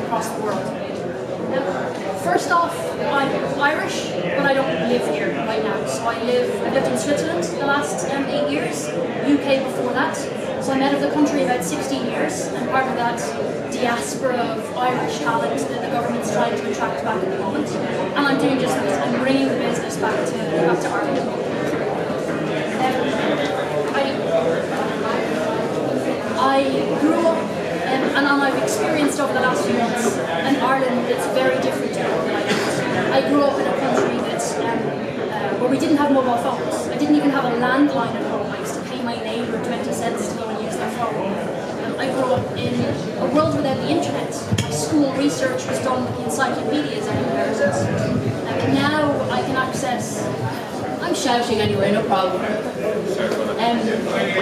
across the world. First off, I'm Irish, but I don't live here right now. So I've lived in Switzerland the last 8 years, UK before that. So I'm out of the country about 16 years, and part of that diaspora of Irish talent that the government's trying to attract back at the moment. And I'm doing just that. I'm bringing the business back to Ireland. I grew up, and I've experienced over the last few months, an Ireland that's very different to what I did. I grew up in a country where we didn't have mobile phones. I didn't even have a landline at home. I used to pay my neighbour 20 cents to go and use their phone. I grew up in a world without the internet. My school research was done with the encyclopedias and comparisons. Now I can access... I'm shouting anyway, no problem.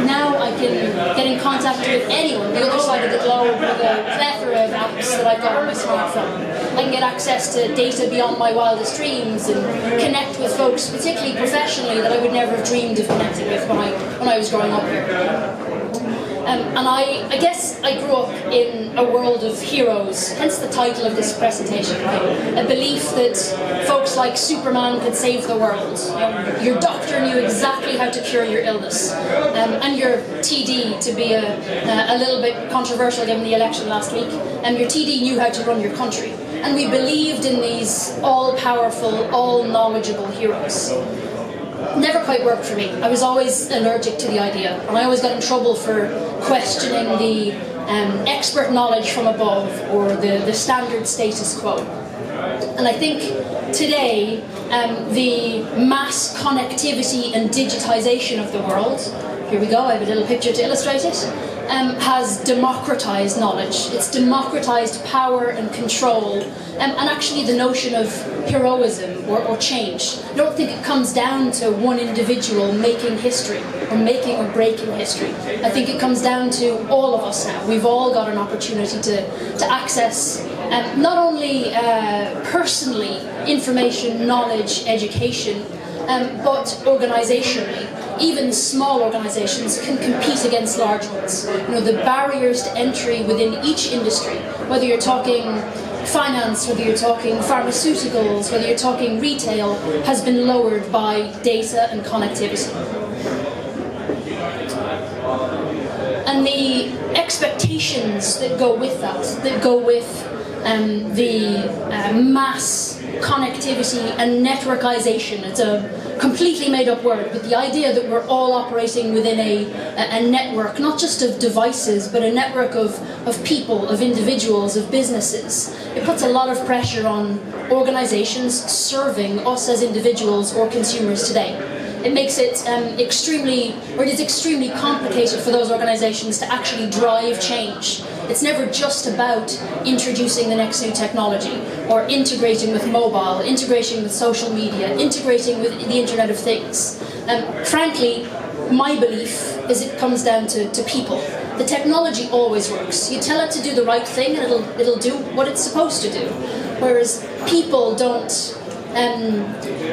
Now I can get in contact with anyone the other side of the globe with a plethora of apps that I've got on my smartphone. I can get access to data beyond my wildest dreams and connect with folks, particularly professionally, that I would never have dreamed of connecting with when I was growing up here. And I guess I grew up in a world of heroes, hence the title of this presentation, right? A belief that folks like Superman could save the world. Your doctor knew exactly how to cure your illness. And your TD, to be a little bit controversial given the election last week, your TD knew how to run your country. And we believed in these all-powerful, all-knowledgeable heroes. Never quite worked for me. I was always allergic to the idea, and I always got in trouble for questioning the expert knowledge from above or the standard status quo. And I think today the mass connectivity and digitization of the world, here we go, I have a little picture to illustrate it, has democratized knowledge. It's democratized power and control, and actually the notion of heroism or change. I don't think it comes down to one individual making history or making or breaking history. I think it comes down to all of us now. We've all got an opportunity to access not only personally information, knowledge, education, but organisationally. Even small organisations can compete against large ones. You know, the barriers to entry within each industry, whether you're talking finance, whether you're talking pharmaceuticals, whether you're talking retail, has been lowered by data and connectivity. And the expectations that go with that go with the mass connectivity and networkization. It's a completely made up word, but the idea that we're all operating within a network, not just of devices, but a network of people, of individuals, of businesses. It puts a lot of pressure on organizations serving us as individuals or consumers today. It makes it it is extremely complicated for those organizations to actually drive change. It's never just about introducing the next new technology or integrating with mobile, integrating with social media, integrating with the Internet of Things. Frankly, my belief is it comes down to people. The technology always works. You tell it to do the right thing and it'll do what it's supposed to do. Whereas people don't.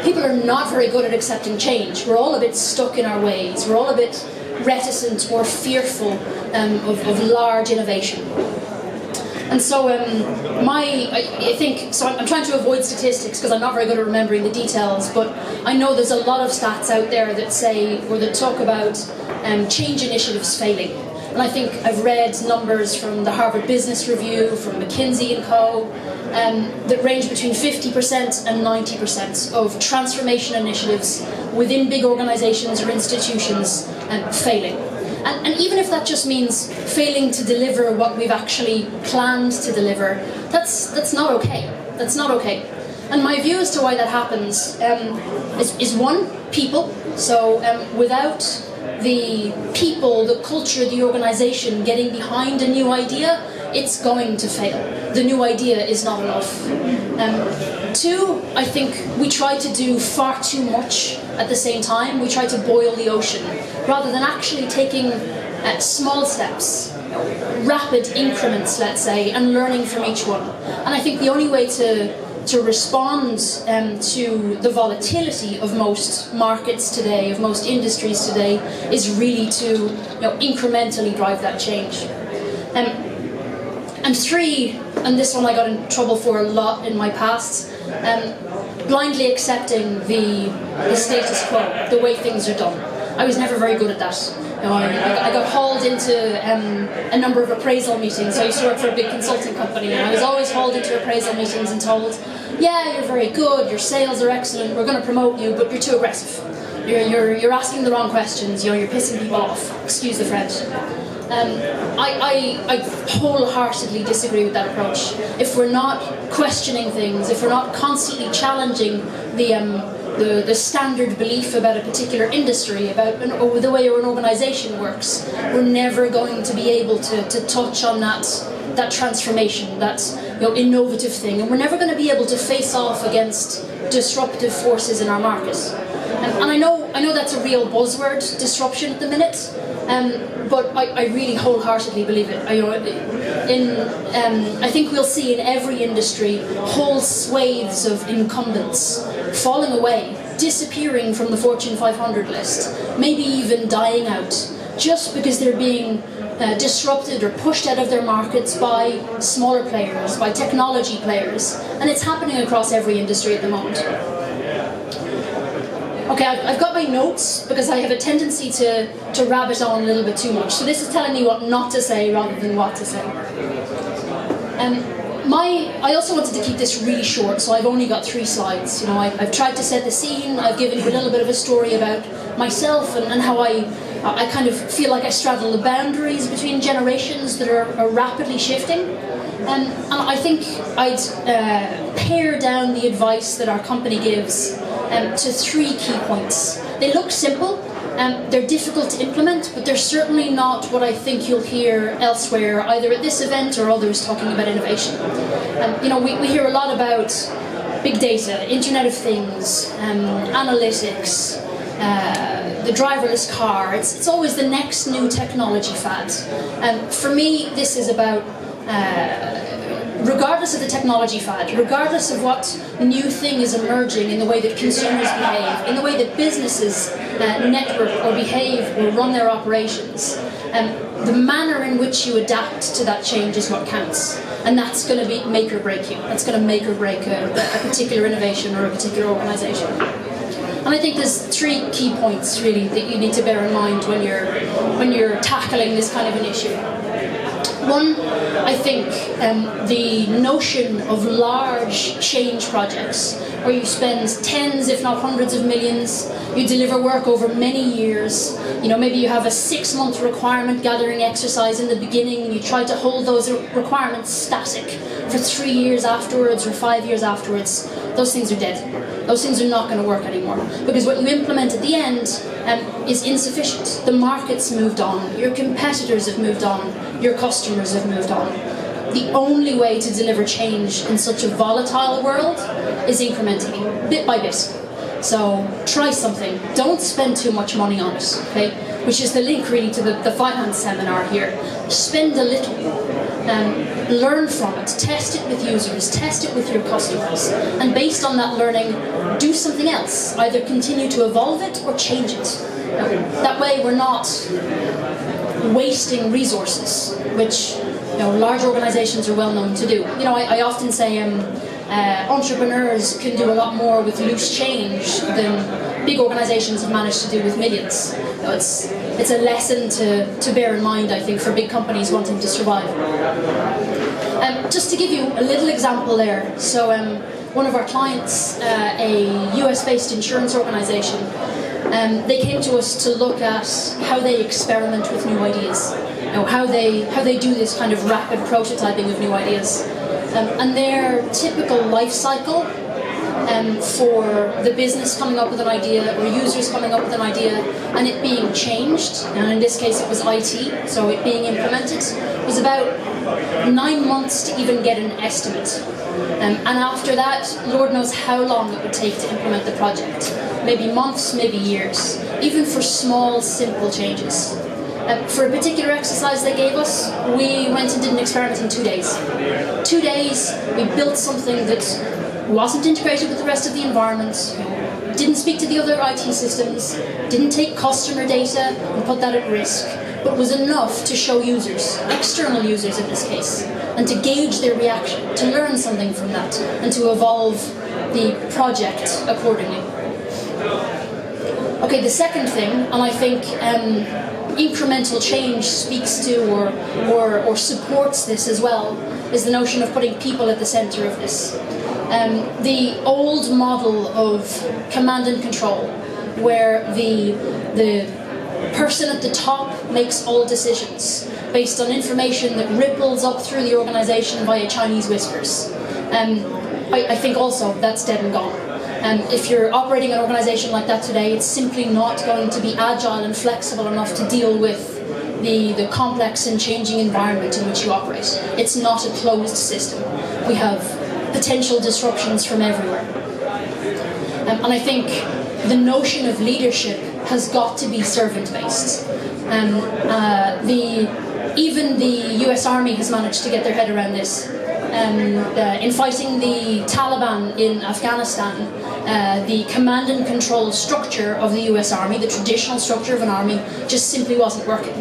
People are not very good at accepting change. We're all a bit stuck in our ways. We're all a bit reticent or fearful of large innovation. And so I'm trying to avoid statistics because I'm not very good at remembering the details, but I know there's a lot of stats out there that say, or that talk about change initiatives failing. And I think I've read numbers from the Harvard Business Review, from McKinsey & Co, that range between 50% and 90% of transformation initiatives within big organizations or institutions failing. And even if that just means failing to deliver what we've actually planned to deliver, that's not okay. That's not okay. And my view as to why that happens is one, people. So without the people, the culture, the organization getting behind a new idea, it's going to fail. The new idea is not enough. Two, I think we try to do far too much at the same time. We try to boil the ocean rather than actually taking small steps, rapid increments, let's say, and learning from each one. And I think the only way to respond to the volatility of most markets today, of most industries today, is really to incrementally drive that change. And 3, and this one I got in trouble for a lot in my past, blindly accepting the status quo, the way things are done. I was never very good at that. I got hauled into a number of appraisal meetings. I used to work for a big consulting company, and I was always hauled into appraisal meetings and told, yeah, you're very good, your sales are excellent, we're going to promote you, but you're too aggressive. You're asking the wrong questions, you're pissing people off, excuse the French. I wholeheartedly disagree with that approach. If we're not questioning things, if we're not constantly challenging the standard belief about a particular industry, about the way an organisation works, we're never going to be able to touch on that transformation, that innovative thing, and we're never going to be able to face off against disruptive forces in our market. And I know that's a real buzzword, disruption at the minute, but I really wholeheartedly believe it. I think we'll see in every industry whole swathes of incumbents falling away, disappearing from the Fortune 500 list, maybe even dying out, just because they're being disrupted or pushed out of their markets by smaller players, by technology players, and it's happening across every industry at the moment. Okay, I've got my notes because I have a tendency to rabbit on a little bit too much. So this is telling me what not to say rather than what to say. I also wanted to keep this really short, so I've only got 3 slides. I've tried to set the scene. I've given you a little bit of a story about myself and how I kind of feel like I straddle the boundaries between generations that are rapidly shifting. And I think I'd pare down the advice that our company gives to 3 key points. They look simple, they're difficult to implement, but they're certainly not what I think you'll hear elsewhere, either at this event or others talking about innovation. We hear a lot about big data, Internet of Things, analytics, the driverless car. It's always the next new technology fad. For me, this is about regardless of the technology fad, regardless of what new thing is emerging in the way that consumers behave, in the way that businesses network or behave or run their operations, the manner in which you adapt to that change is what counts. And that's going to be make or break you. That's going to make or break a particular innovation or a particular organisation. And I think there's 3 key points really that you need to bear in mind when you're tackling this kind of an issue. One, I think the notion of large change projects where you spend tens, if not hundreds of millions, you deliver work over many years. Maybe you have a 6-month requirement gathering exercise in the beginning and you try to hold those requirements static for 3 years afterwards or 5 years afterwards. Those things are dead. Those things are not going to work anymore because what you implement at the end is insufficient. The market's moved on, your competitors have moved on, your customers have moved on. The only way to deliver change in such a volatile world is incrementally, bit by bit. So try something, don't spend too much money on it, okay? Which is the link really to the finance seminar here. Spend a little, learn from it, test it with users, test it with your customers, and based on that learning, do something else. Either continue to evolve it or change it. That way we're not wasting resources, which large organizations are well known to do. I often say entrepreneurs can do a lot more with loose change than big organizations have managed to do with millions. It's a lesson to bear in mind, I think, for big companies wanting to survive. Just to give you a little example there, so one of our clients, a US-based insurance organization, they came to us to look at how they experiment with new ideas, how they do this kind of rapid prototyping of new ideas. And their typical life cycle for the business coming up with an idea or users coming up with an idea and it being changed, and in this case it was IT, so it being implemented, was about 9 months to even get an estimate. And after that, Lord knows how long it would take to implement the project. Maybe months, maybe years, even for small, simple changes. For a particular exercise they gave us, we went and did an experiment in 2 days. 2 days, we built something that wasn't integrated with the rest of the environment, didn't speak to the other IT systems, didn't take customer data and put that at risk, but was enough to show users, external users in this case, and to gauge their reaction, to learn something from that, and to evolve the project accordingly. Okay, the second thing, and I think incremental change speaks to or supports this as well, is the notion of putting people at the center of this. The old model of command and control, where the person at the top makes all decisions based on information that ripples up through the organization via Chinese whispers. I think also that's dead and gone. If you're operating an organization like that today, it's simply not going to be agile and flexible enough to deal with the complex and changing environment in which you operate. It's not a closed system. We have potential disruptions from everywhere. And I think the notion of leadership has got to be servant-based. Even the US Army has managed to get their head around this. In fighting the Taliban in Afghanistan, the command and control structure of the US Army, the traditional structure of an army, just simply wasn't working.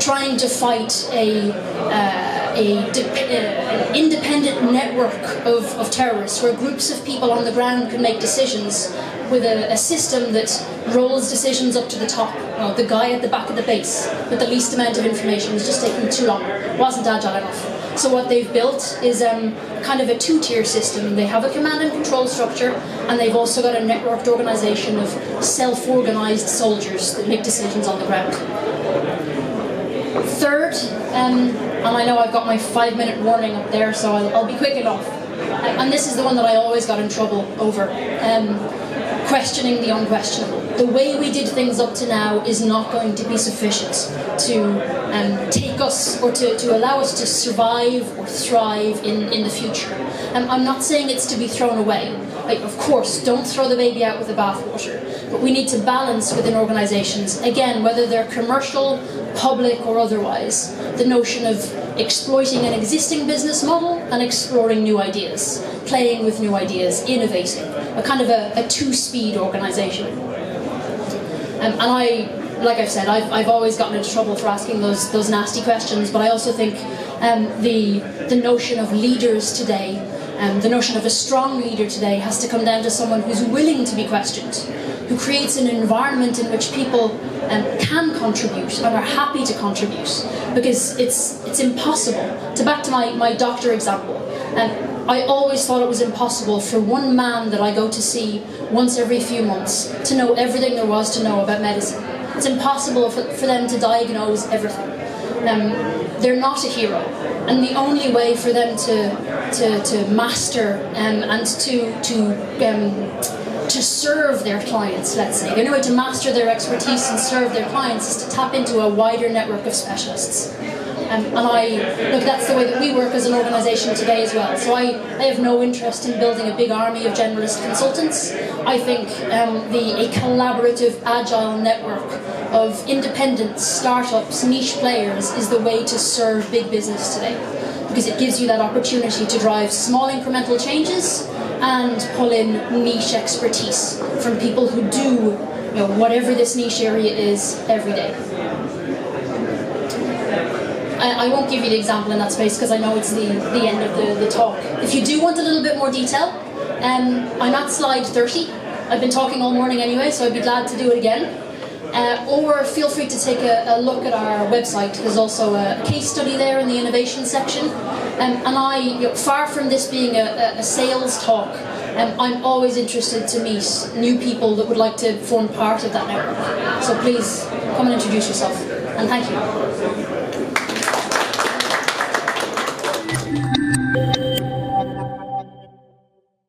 Trying to fight an independent network of terrorists, where groups of people on the ground can make decisions with a system that rolls decisions up to the top. The guy at the back of the base with the least amount of information was just taking too long, wasn't agile enough. So what they've built is kind of a two-tier system. They have a command and control structure, and they've also got a networked organization of self-organized soldiers that make decisions on the ground. Third, and I know I've got my 5-minute warning up there, so I'll be quick enough. And this is the one that I always got in trouble over. Questioning the unquestionable. The way we did things up to now is not going to be sufficient to take us or to allow us to survive or thrive in the future. I'm not saying it's to be thrown away. Of course, don't throw the baby out with the bathwater. But we need to balance within organizations, again, whether they're commercial, public or otherwise, the notion of exploiting an existing business model and exploring new ideas, playing with new ideas, innovating, a kind of a two-speed organization. And like I've said, I've always gotten into trouble for asking those nasty questions, but I also think the notion of leaders today, the notion of a strong leader today has to come down to someone who's willing to be questioned, who creates an environment in which people can contribute and are happy to contribute, because it's impossible. Back to my doctor example, I always thought it was impossible for one man that I go to see once every few months to know everything there was to know about medicine. It's impossible for them to diagnose everything. They're not a hero, and the only way for them to master and to serve their clients, let's say, the only way to master their expertise and serve their clients is to tap into a wider network of specialists. Look, that's the way that we work as an organisation today as well. So I have no interest in building a big army of generalist consultants. I think a collaborative, agile network of independent startups, niche players is the way to serve big business today, because it gives you that opportunity to drive small incremental changes and pull in niche expertise from people who do whatever this niche area is every day. I won't give you the example in that space because I know it's the end of the talk. If you do want a little bit more detail, I'm at slide 30. I've been talking all morning anyway, so I'd be glad to do it again. Or feel free to take a look at our website. There's also a case study there in the innovation section. And far from this being a sales talk, I'm always interested to meet new people that would like to form part of that network. So please come and introduce yourself. And thank you.